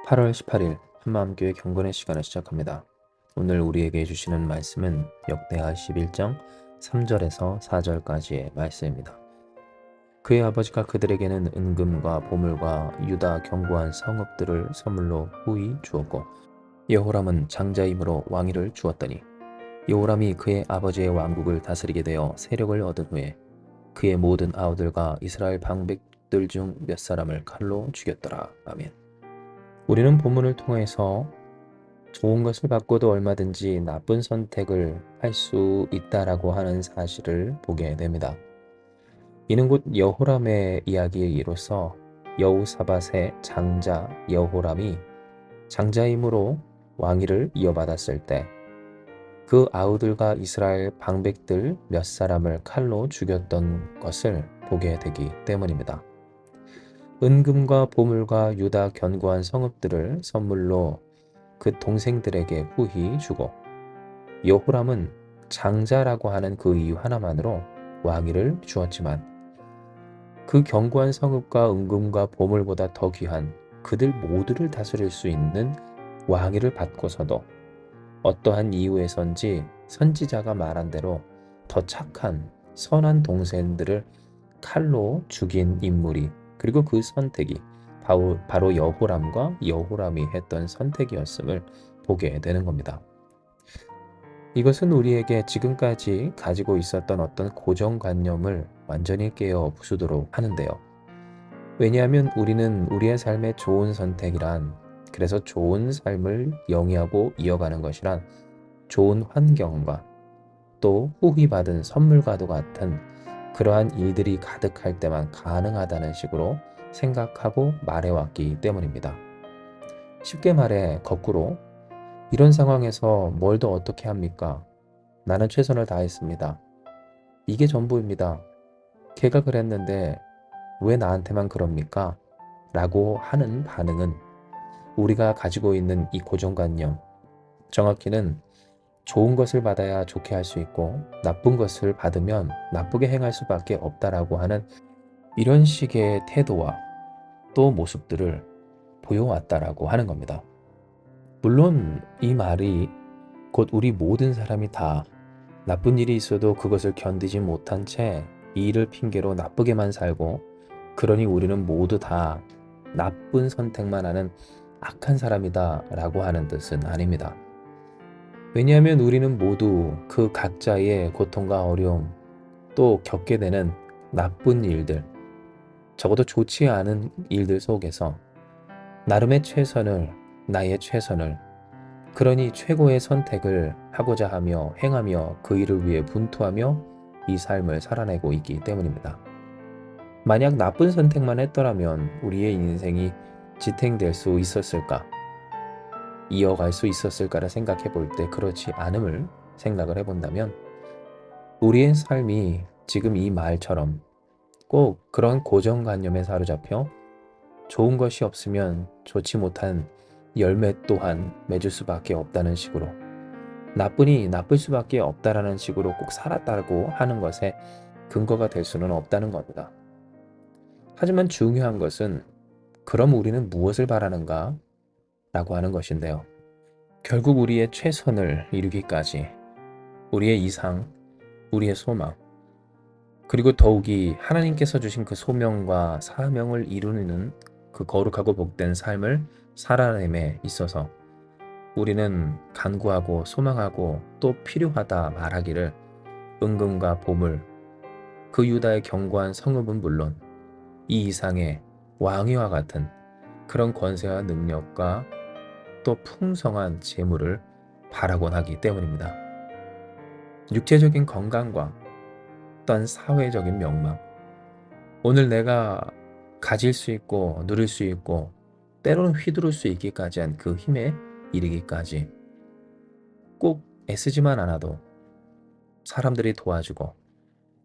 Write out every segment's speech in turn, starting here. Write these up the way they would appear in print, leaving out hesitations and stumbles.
8월 18일 한마음교회 경건의 시간을 시작합니다. 오늘 우리에게 주시는 말씀은 역대하 11장 3절에서 4절까지의 말씀입니다. 그의 아버지가 그들에게는 은금과 보물과 유다 견고한 성읍들을 선물로 후히 주었고 여호람은 장자임으로 왕위를 주었더니 여호람이 그의 아버지의 왕국을 다스리게 되어 세력을 얻은 후에 그의 모든 아우들과 이스라엘 방백들 중 몇 사람을 칼로 죽였더라. 아멘. 우리는 본문을 통해서 좋은 것을 받고도 얼마든지 나쁜 선택을 할 수 있다라고 하는 사실을 보게 됩니다. 이는 곧 여호람의 이야기로서 여호사밧의 장자 여호람이 장자임으로 왕위를 이어받았을 때 그 아우들과 이스라엘 방백들 몇 사람을 칼로 죽였던 것을 보게 되기 때문입니다. 은금과 보물과 유다 견고한 성읍들을 선물로 그 동생들에게 후히 주고 여호람은 장자라고 하는 그 이유 하나만으로 왕위를 주었지만 그 견고한 성읍과 은금과 보물보다 더 귀한 그들 모두를 다스릴 수 있는 왕위를 받고서도 어떠한 이유에선지 선지자가 말한 대로 더 착한 선한 동생들을 칼로 죽인 인물이 그리고 그 선택이 바로 여호람과 여호람이 했던 선택이었음을 보게 되는 겁니다. 이것은 우리에게 지금까지 가지고 있었던 어떤 고정관념을 완전히 깨어 부수도록 하는데요. 왜냐하면 우리는 우리의 삶의 좋은 선택이란, 그래서 좋은 삶을 영위하고 이어가는 것이란 좋은 환경과 또 후히 받은 선물과도 같은 그러한 일들이 가득할 때만 가능하다는 식으로 생각하고 말해왔기 때문입니다. 쉽게 말해 거꾸로 이런 상황에서 뭘 더 어떻게 합니까? 나는 최선을 다했습니다. 이게 전부입니다. 걔가 그랬는데 왜 나한테만 그럽니까? 라고 하는 반응은 우리가 가지고 있는 이 고정관념, 정확히는 좋은 것을 받아야 좋게 할 수 있고 나쁜 것을 받으면 나쁘게 행할 수밖에 없다라고 하는 이런 식의 태도와 또 모습들을 보여왔다라고 하는 겁니다. 물론 이 말이 곧 우리 모든 사람이 다 나쁜 일이 있어도 그것을 견디지 못한 채 이 일을 핑계로 나쁘게만 살고 그러니 우리는 모두 다 나쁜 선택만 하는 악한 사람이다 라고 하는 뜻은 아닙니다. 왜냐하면 우리는 모두 그 각자의 고통과 어려움 또 겪게 되는 나쁜 일들, 적어도 좋지 않은 일들 속에서 나름의 최선을, 나의 최선을, 그러니 최고의 선택을 하고자 하며 행하며 그 일을 위해 분투하며 이 삶을 살아내고 있기 때문입니다. 만약 나쁜 선택만 했더라면 우리의 인생이 지탱될 수 있었을까? 이어갈 수 있었을까를 생각해 볼 때 그렇지 않음을 생각을 해본다면 우리의 삶이 지금 이 말처럼 꼭 그런 고정관념에 사로잡혀 좋은 것이 없으면 좋지 못한 열매 또한 맺을 수밖에 없다는 식으로 나쁘니 나쁠 수밖에 없다라는 식으로 꼭 살았다고 하는 것에 근거가 될 수는 없다는 겁니다. 하지만 중요한 것은 그럼 우리는 무엇을 바라는가? 라고 하는 것인데요. 결국 우리의 최선을 이루기까지 우리의 이상, 우리의 소망, 그리고 더욱이 하나님께서 주신 그 소명과 사명을 이루는 그 거룩하고 복된 삶을 살아냄에 있어서 우리는 간구하고 소망하고 또 필요하다 말하기를 은금과 보물, 그 유다의 견고한 성읍은 물론 이 이상의 왕위와 같은 그런 권세와 능력과 또 풍성한 재물을 바라곤 하기 때문입니다. 육체적인 건강과 어떤 사회적인 명망, 오늘 내가 가질 수 있고 누릴 수 있고 때로는 휘두를 수 있기까지 한 그 힘에 이르기까지 꼭 애쓰지만 않아도 사람들이 도와주고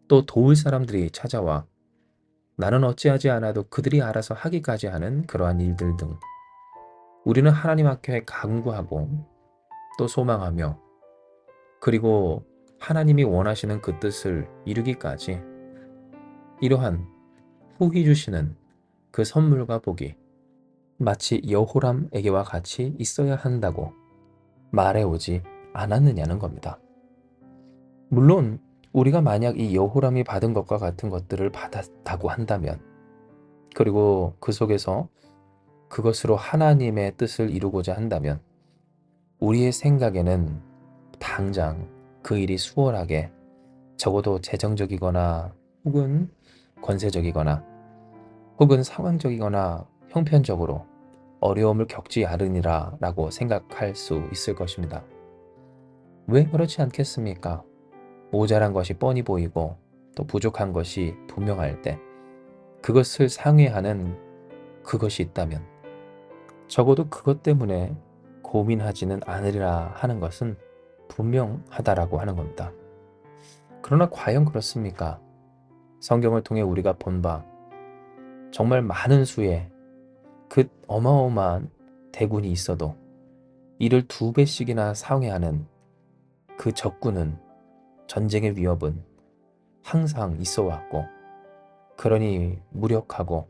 또 도울 사람들이 찾아와 나는 어찌하지 않아도 그들이 알아서 하기까지 하는 그러한 일들 등 우리는 하나님 앞에 간구하고 또 소망하며 그리고 하나님이 원하시는 그 뜻을 이루기까지 이러한 후히 주시는 그 선물과 복이 마치 여호람에게와 같이 있어야 한다고 말해오지 않았느냐는 겁니다. 물론 우리가 만약 이 여호람이 받은 것과 같은 것들을 받았다고 한다면, 그리고 그 속에서 그것으로 하나님의 뜻을 이루고자 한다면, 우리의 생각에는 당장 그 일이 수월하게, 적어도 재정적이거나 혹은 권세적이거나 혹은 상황적이거나 형편적으로 어려움을 겪지 않으리라 라고 생각할 수 있을 것입니다. 왜 그렇지 않겠습니까? 모자란 것이 뻔히 보이고 또 부족한 것이 분명할 때 그것을 상회하는 그것이 있다면, 적어도 그것 때문에 고민하지는 않으리라 하는 것은 분명하다라고 하는 겁니다. 그러나 과연 그렇습니까? 성경을 통해 우리가 본 바, 정말 많은 수의 그 어마어마한 대군이 있어도 이를 2배씩이나 상회하는 그 적군은, 전쟁의 위협은 항상 있어 왔고, 그러니 무력하고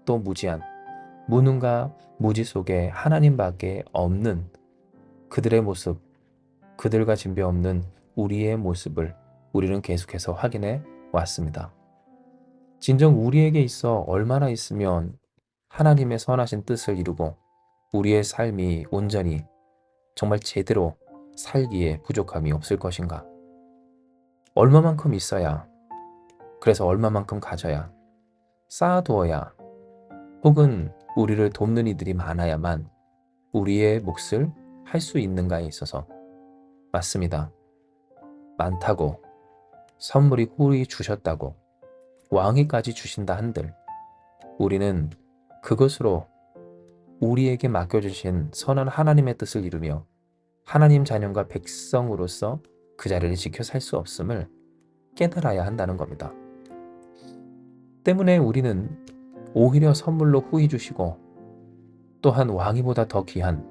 또 무지한, 무능과 무지 속에 하나님밖에 없는 그들의 모습, 그들과 진배 없는 우리의 모습을 우리는 계속해서 확인해 왔습니다. 진정 우리에게 있어 얼마나 있으면 하나님의 선하신 뜻을 이루고 우리의 삶이 온전히 정말 제대로 살기에 부족함이 없을 것인가? 얼마만큼 있어야, 그래서 얼마만큼 가져야, 쌓아두어야, 혹은 우리를 돕는 이들이 많아야만 우리의 몫을 할 수 있는가에 있어서, 맞습니다. 많다고, 선물이 훌히 주셨다고, 왕위까지 주신다 한들 우리는 그것으로 우리에게 맡겨주신 선한 하나님의 뜻을 이루며 하나님 자녀과 백성으로서 그 자리를 지켜 살 수 없음을 깨달아야 한다는 겁니다. 때문에 우리는 오히려 선물로 후히 주시고 또한 왕위보다 더 귀한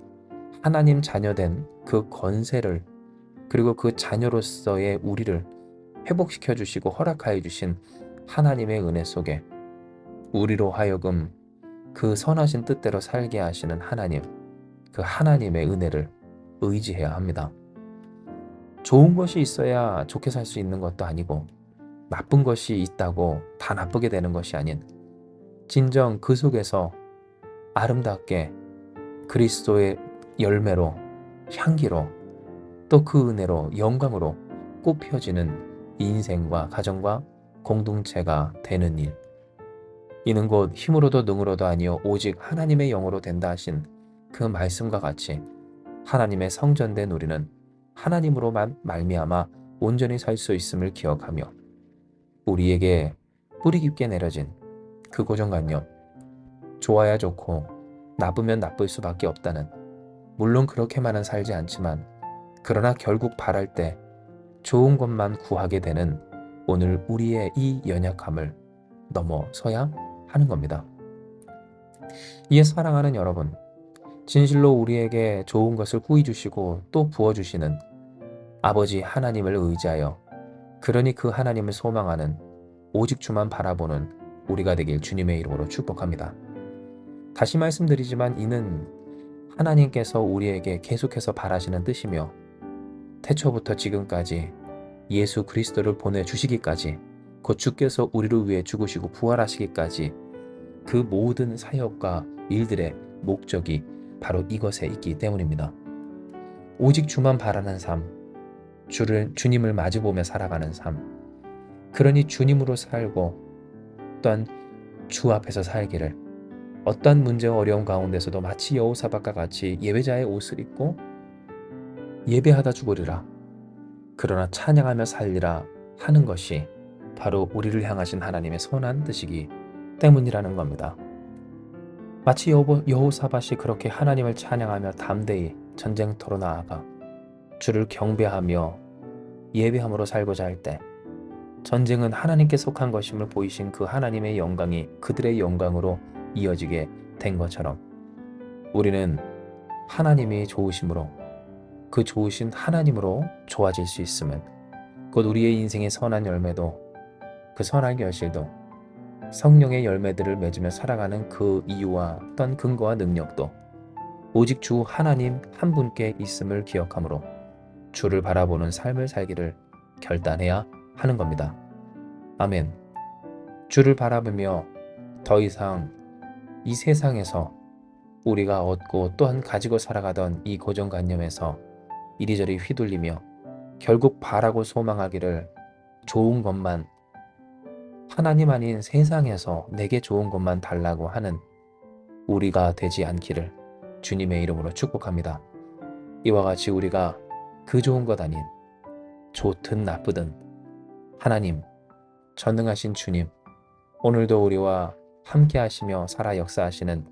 하나님 자녀된 그 권세를, 그리고 그 자녀로서의 우리를 회복시켜 주시고 허락하여 주신 하나님의 은혜 속에 우리로 하여금 그 선하신 뜻대로 살게 하시는 하나님, 그 하나님의 은혜를 의지해야 합니다. 좋은 것이 있어야 좋게 살 수 있는 것도 아니고, 나쁜 것이 있다고 다 나쁘게 되는 것이 아닌, 진정 그 속에서 아름답게 그리스도의 열매로, 향기로, 또 그 은혜로, 영광으로 꽃펴지는 인생과 가정과 공동체가 되는 일, 이는 곧 힘으로도 능으로도 아니요 오직 하나님의 영으로 된다 하신 그 말씀과 같이 하나님의 성전된 우리는 하나님으로만 말미암아 온전히 살 수 있음을 기억하며, 우리에게 뿌리 깊게 내려진 그 고정관념, 좋아야 좋고 나쁘면 나쁠 수밖에 없다는, 물론 그렇게만은 살지 않지만 그러나 결국 바랄 때 좋은 것만 구하게 되는 오늘 우리의 이 연약함을 넘어서야 하는 겁니다. 이에 사랑하는 여러분, 진실로 우리에게 좋은 것을 후히 주시고 또 부어주시는 아버지 하나님을 의지하여, 그러니 그 하나님을 소망하는, 오직 주만 바라보는 우리가 되길 주님의 이름으로 축복합니다. 다시 말씀드리지만 이는 하나님께서 우리에게 계속해서 바라시는 뜻이며, 태초부터 지금까지 예수 그리스도를 보내주시기까지, 곧 주께서 우리를 위해 죽으시고 부활하시기까지 그 모든 사역과 일들의 목적이 바로 이것에 있기 때문입니다. 오직 주만 바라는 삶, 주님을 마주보며 살아가는 삶, 그러니 주님으로 살고 또한 주 앞에서 살기를, 어떠한 문제와 어려움 가운데서도 마치 여호사밧과 같이 예배자의 옷을 입고 예배하다 죽으리라, 그러나 찬양하며 살리라 하는 것이 바로 우리를 향하신 하나님의 선한 뜻이기 때문이라는 겁니다. 마치 여호사밧이 그렇게 하나님을 찬양하며 담대히 전쟁터로 나아가 주를 경배하며 예배함으로 살고자 할 때, 전쟁은 하나님께 속한 것임을 보이신 그 하나님의 영광이 그들의 영광으로 이어지게 된 것처럼, 우리는 하나님이 좋으심으로, 그 좋으신 하나님으로 좋아질 수 있음은, 곧 우리의 인생의 선한 열매도, 그 선한 결실도 성령의 열매들을 맺으며 살아가는 그 이유와 어떤 근거와 능력도 오직 주 하나님 한 분께 있음을 기억하므로 주를 바라보는 삶을 살기를 결단해야 하는 겁니다. 아멘. 주를 바라보며 더 이상 이 세상에서 우리가 얻고 또한 가지고 살아가던 이 고정관념에서 이리저리 휘둘리며 결국 바라고 소망하기를 좋은 것만, 하나님 아닌 세상에서 내게 좋은 것만 달라고 하는 우리가 되지 않기를 주님의 이름으로 축복합니다. 이와 같이 우리가 그 좋은 것 아닌 좋든 나쁘든 하나님, 전능하신 주님, 오늘도 우리와 함께 하시며 살아 역사하시는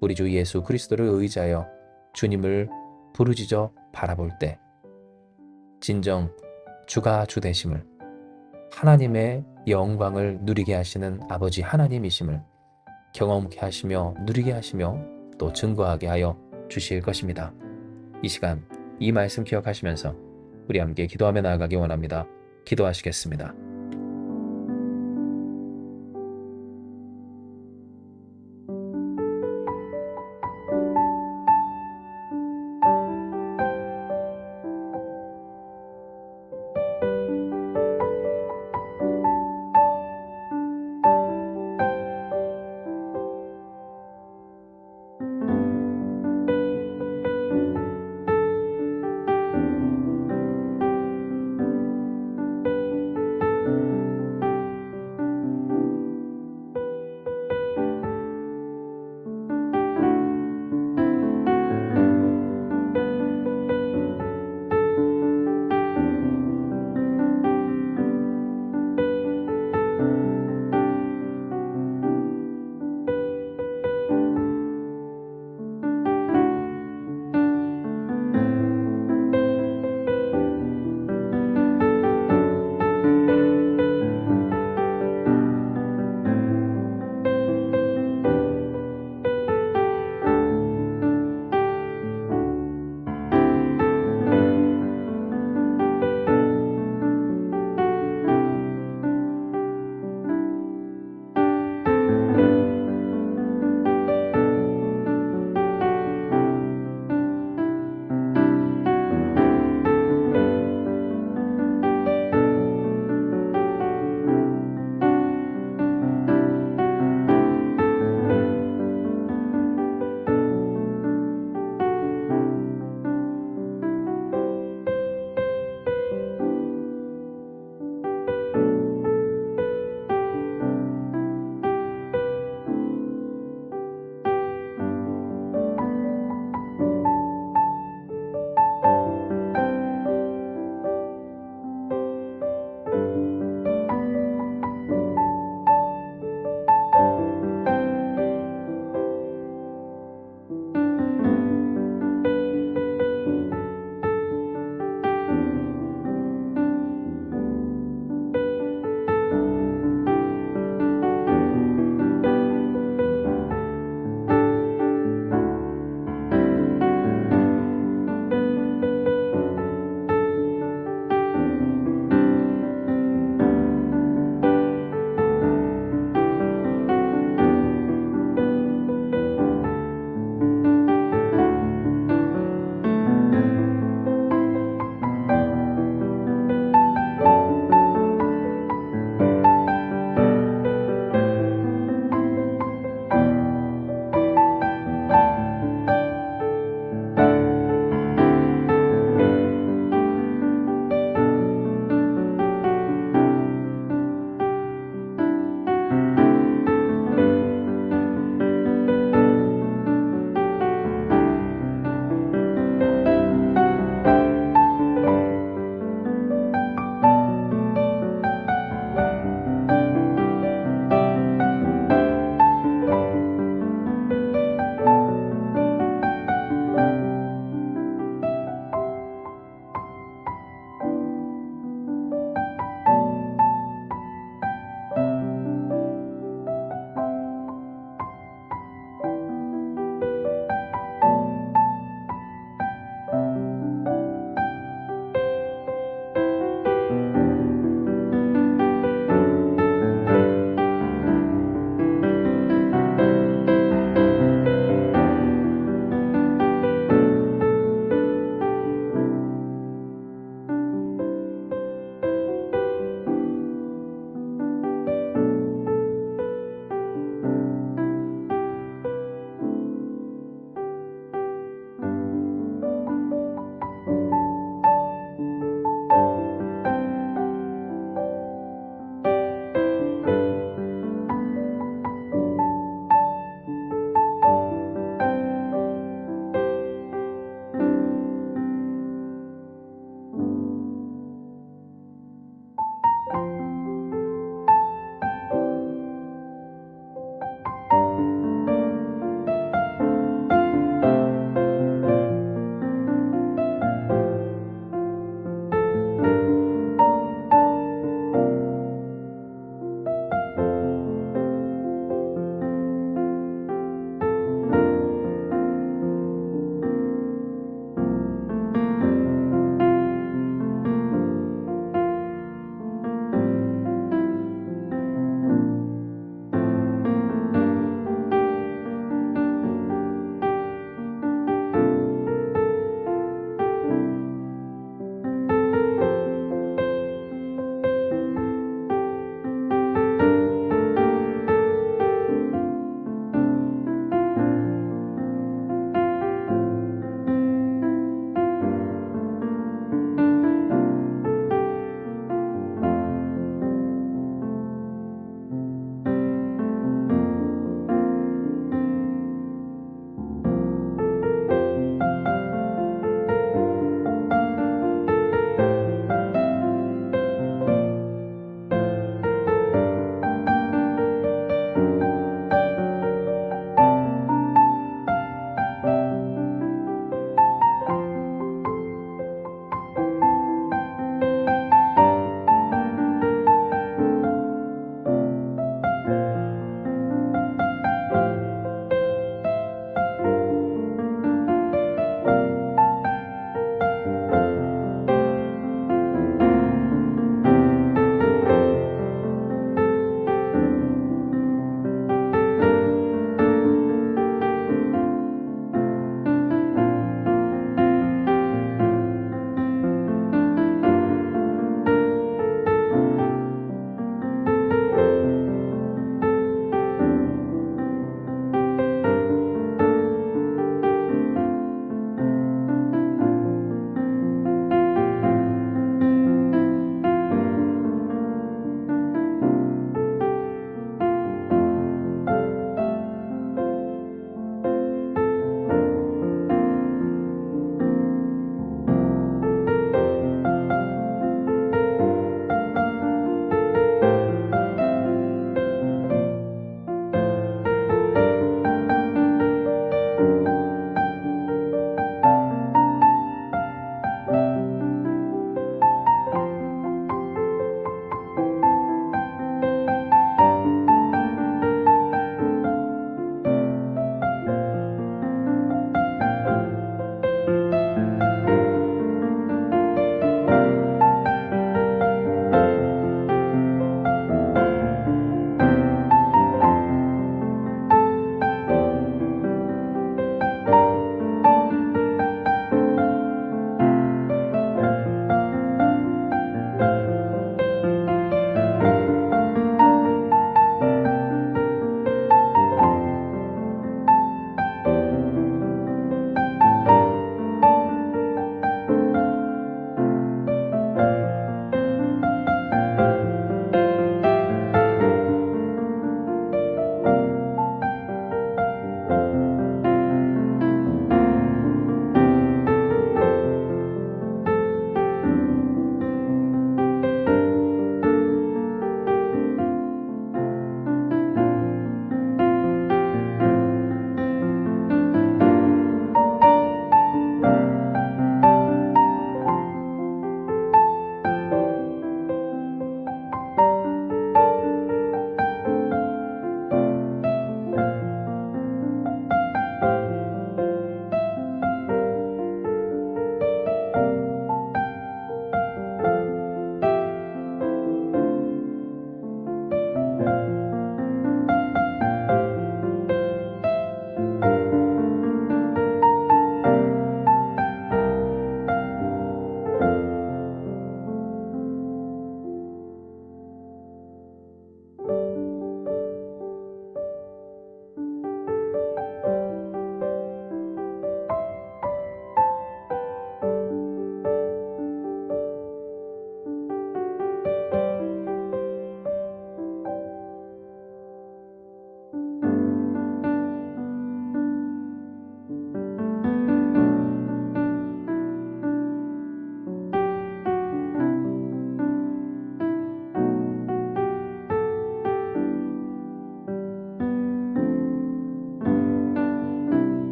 우리 주 예수 그리스도를 의지하여 주님을 부르짖어 바라볼 때 진정 주가 주 되심을, 하나님의 영광을 누리게 하시는 아버지 하나님이심을 경험케 하시며 누리게 하시며 또 증거하게 하여 주실 것입니다. 이 시간 이 말씀 기억하시면서 우리 함께 기도하며 나아가기 원합니다. 기도하시겠습니다.